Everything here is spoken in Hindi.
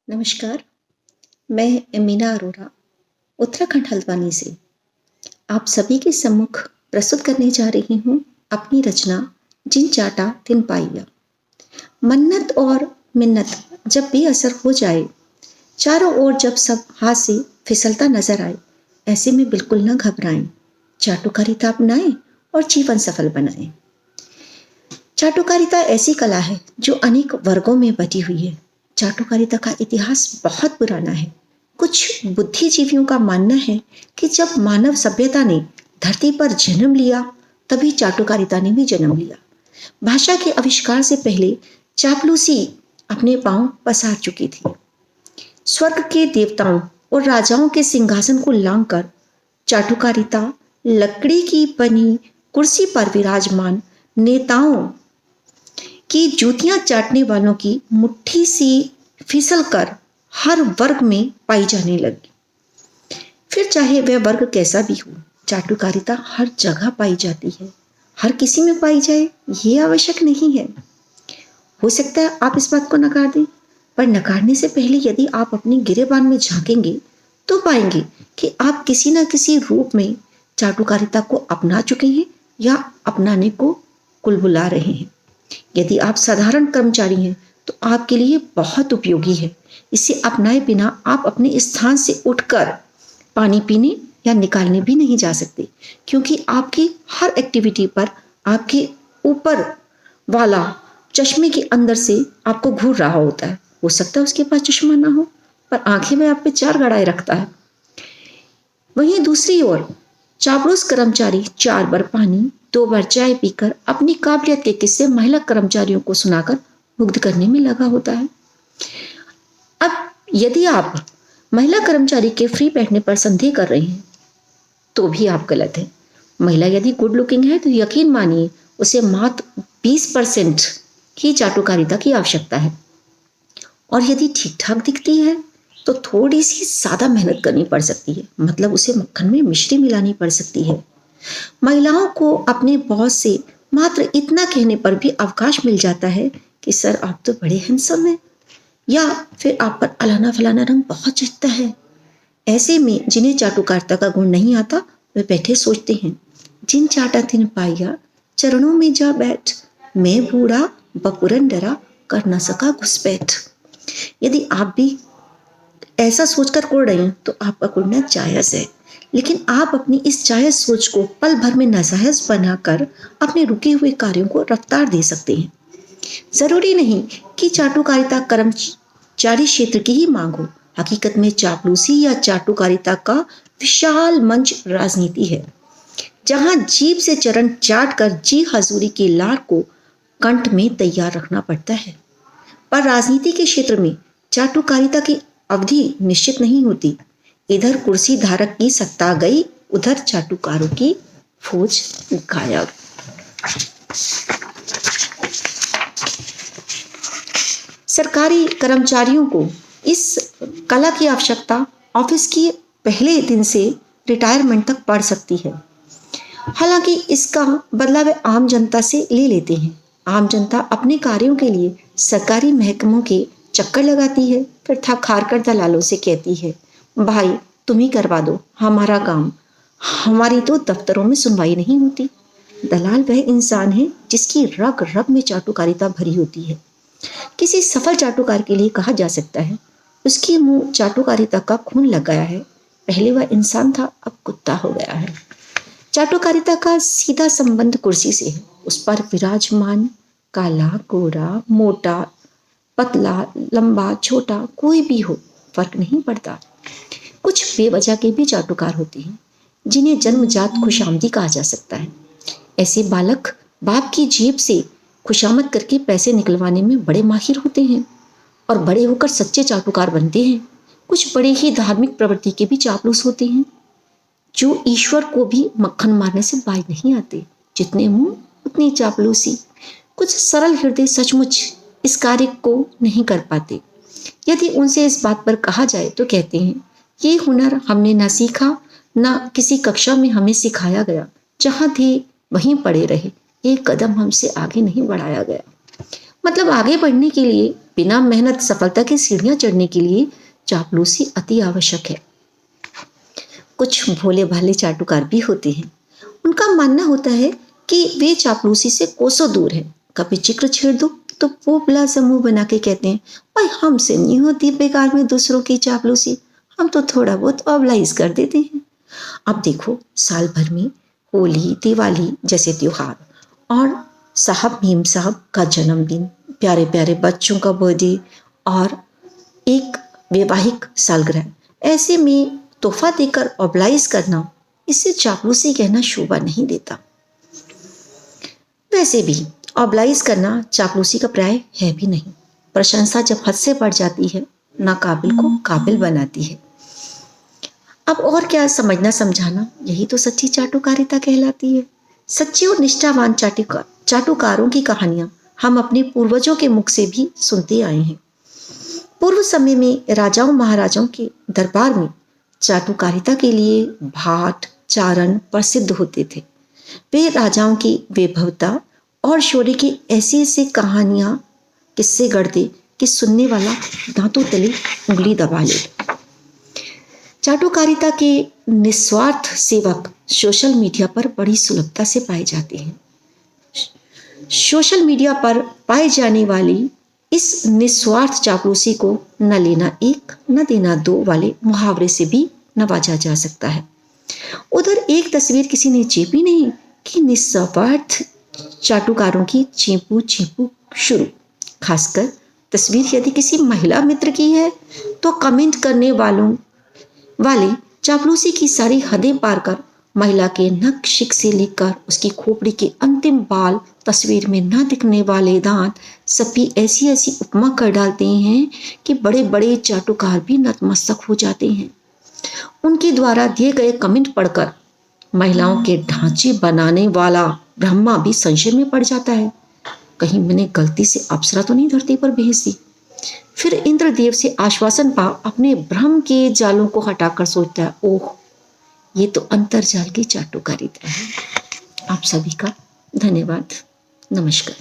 नमस्कार, मैं मीना अरोरा, उत्तराखंड हल्द्वानी से आप सभी के सम्मुख प्रस्तुत करने जा रही हूँ अपनी रचना जिन चाटा तिन पाइया। मन्नत और मिन्नत जब बेअसर हो जाए, चारों ओर जब सब हाथ से फिसलता नजर आए, ऐसे में बिल्कुल न घबराएं, चाटुकारिता अपनाएं और जीवन सफल बनाएं। चाटुकारिता ऐसी कला है जो अनेक वर्गों में बटी हुई है। चाटुकारिता का इतिहास बहुत पुराना है। कुछ बुद्धिजीवियों का मानना है कि जब मानव सभ्यता ने धरती पर जन्म लिया, तभी चाटुकारिता ने भी जन्म लिया। भाषा के आविष्कार से पहले चापलूसी अपने पांव पसार चुकी थी। स्वर्ग के देवताओं और राजाओं के सिंहासन को लांघकर चाटुकारिता लकड़ी की बनी कुर्सी पर विराजमान नेताओं कि जूतियां चाटने वालों की मुट्ठी से फिसलकर हर वर्ग में पाई जाने लगी। फिर चाहे वह वर्ग कैसा भी हो, चाटुकारिता हर जगह पाई जाती है। हर किसी में पाई जाए ये आवश्यक नहीं है। हो सकता है आप इस बात को नकार दें, पर नकारने से पहले यदि आप अपनी गिरेबान में झांकेंगे तो पाएंगे कि आप किसी न किसी रूप में चाटुकारिता को अपना चुके हैं या अपनाने को कुलबुला रहे हैं। यदि आप साधारण कर्मचारी हैं तो आपके लिए बहुत उपयोगी है। इसे अपनाए बिना आप अपने स्थान से उठकर पानी पीने या निकालने भी नहीं जा सकते, क्योंकि आपकी हर एक्टिविटी पर आपके ऊपर वाला चश्मे के अंदर से आपको घूर रहा होता है। हो सकता है उसके पास चश्मा ना हो, पर आंखें में आप पे चार गड़ाए रखता है। वहीं दूसरी ओर चापलूस कर्मचारी 4 बार पानी 2 बार चाय पीकर अपनी काबिलियत के किस्से महिला कर्मचारियों को सुनाकर मुग्ध करने में लगा होता है। अब यदि आप महिला कर्मचारी के फ्री बैठने पर संदेह कर रहे हैं तो भी आप गलत हैं। महिला यदि गुड लुकिंग है तो यकीन मानिए उसे मात्र 20% ही चाटुकारिता की आवश्यकता है, और यदि ठीक ठाक दिखती है तो थोड़ी सी ज्यादा मेहनत करनी पड़ सकती है, मतलब उसे मक्खन में मिश्री मिलानी पड़ सकती है। महिलाओं को अपने बॉस से मात्र इतना कहने पर भी अवकाश मिल जाता है कि सर आप तो बड़े हैंडसम हैं, या फिर आप पर अलाना फलाना रंग बहुत जचता है। ऐसे में जिन्हें चाटुकारिता का गुण नहीं आता वे बैठे सोचते हैं, जिन चाटा तिन पाइया चरणों में जा बैठ, मैं बूढ़ा बपुरन डरा कर न सका घुसपैठ। यदि आप भी ऐसा सोचकर कुड़ रहे हैं तो आपका कुड़ना जायज है, लेकिन आप अपनी इस जायज सोच को पल भर में नाजायज बनाकर अपने रुके हुए कार्यों को रफ्तार दे सकते हैं। जरूरी नहीं कि चाटुकारिता कर्मचारी क्षेत्र की ही मांग हो। हकीकत में चापलूसी या चाटुकारिता का विशाल मंच राजनीति है, जहां जीभ से चरण चाट कर जी हजूरी की लार को कंठ में तैयार रखना पड़ता है। पर राजनीति के क्षेत्र में चाटुकारिता की अवधि निश्चित नहीं होती। इधर कुर्सी धारक की सत्ता गई, उधर चाटुकारों की फौज गायब। सरकारी कर्मचारियों को इस कला की आवश्यकता ऑफिस की पहले दिन से रिटायरमेंट तक पड़ सकती है। हालांकि इसका बदला वे आम जनता से ले लेते हैं। आम जनता अपने कार्यों के लिए सरकारी महकमों के चक्कर लगाती है, फिर थक हार कर दलालों से कहती है, भाई तुम ही करवा दो हमारा काम, हमारी तो दफ्तरों में सुनवाई नहीं होती। दलाल वह इंसान है जिसकी रग रग में चाटुकारिता भरी होती है। किसी सफल चाटुकार के लिए कहा जा सकता है, उसके मुंह चाटुकारिता का खून लग गया है। पहले वह इंसान था, अब कुत्ता हो गया है। चाटुकारिता का सीधा संबंध कुर्सी से है। उस पर विराजमान काला गोरा मोटा पतला लंबा छोटा कोई भी हो, फर्क नहीं पड़ता। कुछ बेवजह के भी चाटुकार होते हैं, जिन्हें जन्मजात खुशामदी कहा जा सकता है। ऐसे बालक बाप की जेब से खुशामद करके पैसे निकलवाने में बड़े माहिर होते हैं और बड़े होकर सच्चे चाटुकार बनते हैं। कुछ बड़े ही धार्मिक प्रवृत्ति के भी चापलूस होते हैं, जो ईश्वर को भी मक्खन मारने से बाज नहीं आते। जितने मुंह उतनी चापलूसी। कुछ सरल हृदय सचमुच इस कार्य को नहीं कर पाते। यदि उनसे इस बात पर कहा जाए तो कहते हैं, ये हुनर हमने ना सीखा, ना किसी कक्षा में हमें सिखाया गया, जहां थे वहीं पड़े रहे, एक कदम हमसे आगे नहीं बढ़ाया गया। मतलब आगे बढ़ने के लिए, बिना मेहनत सफलता की सीढ़ियां चढ़ने के लिए चापलूसी अति आवश्यक है। कुछ भोले भाले चाटुकार भी होते हैं। उनका मानना होता है कि वे चापलूसी से कोसों दूर है। कभी जिक्र छेड़ दो तो पोपला समूह बना के कहते हैं, भाई हमसे नहीं होती बेकार में दूसरों की चापलूसी, हम तो थोड़ा बहुत ऑबलाइज कर देते हैं। अब देखो, साल भर में होली, दिवाली जैसे त्योहार और साहब भीम साहब का जन्मदिन, प्यारे प्यारे बच्चों का बर्थडे और एक वैवाहिक सालगिरह, ऐसे में तोहफा देकर ऑबलाइज करना, इससे चापलूसी कहना शोभा नहीं देता। वैसे भी ऑबलाइज करना चापलूसी का प्राय है भी नहीं। प्रशंसा जब हद से बढ़ जाती है, नाकाबिल को काबिल बनाती है। अब और क्या समझना समझाना, यही तो सच्ची चाटुकारिता कहलाती है। सच्चे और निष्ठावान चाटुकारों की कहानियां हम अपने पूर्वजों के मुख से भी सुनते आए हैं। पूर्व समय में राजाओं महाराजाओं के दरबार में चाटुकारिता के लिए भाट चारण प्रसिद्ध होते थे। वे राजाओं की वैभवता और शौर्य की ऐसी ऐसी कहानियां किस्से गढ़ते कि सुनने वाला दांतों तले उंगली दबा ले। चाटुकारिता के निस्वार्थ सेवक सोशल मीडिया पर बड़ी सुलभता से पाए जाते हैं। सोशल मीडिया पर पाए जाने वाली इस निस्वार्थ चापलूसी को न लेना एक न देना दो वाले मुहावरे से भी नवाजा जा सकता है। उधर एक तस्वीर किसी ने चेपी नहीं कि निस्वार्थ चाटुकारों की चेपू चेपू शुरू। खासकर तस्वीर यदि किसी महिला मित्र की है तो कमेंट करने वाले चापलूसी की सारी हदें पार कर महिला के नख शिक से लेकर उसकी खोपड़ी के अंतिम बाल, तस्वीर में न दिखने वाले दांत, सभी ऐसी ऐसी उपमा कर डालते हैं कि बड़े बड़े चाटुकार भी नतमस्तक हो जाते हैं। उनके द्वारा दिए गए कमेंट पढ़कर महिलाओं के ढांचे बनाने वाला ब्रह्मा भी संशय में पड़ जाता है, कहीं मैंने गलती से अप्सरा तो नहीं धरती पर भेज दी। फिर इंद्रदेव से आश्वासन पा अपने भ्रम के जालों को हटाकर सोचता है, ओह ये तो अंतर्जाल की चाटुकारिता है। आप सभी का धन्यवाद। नमस्कार।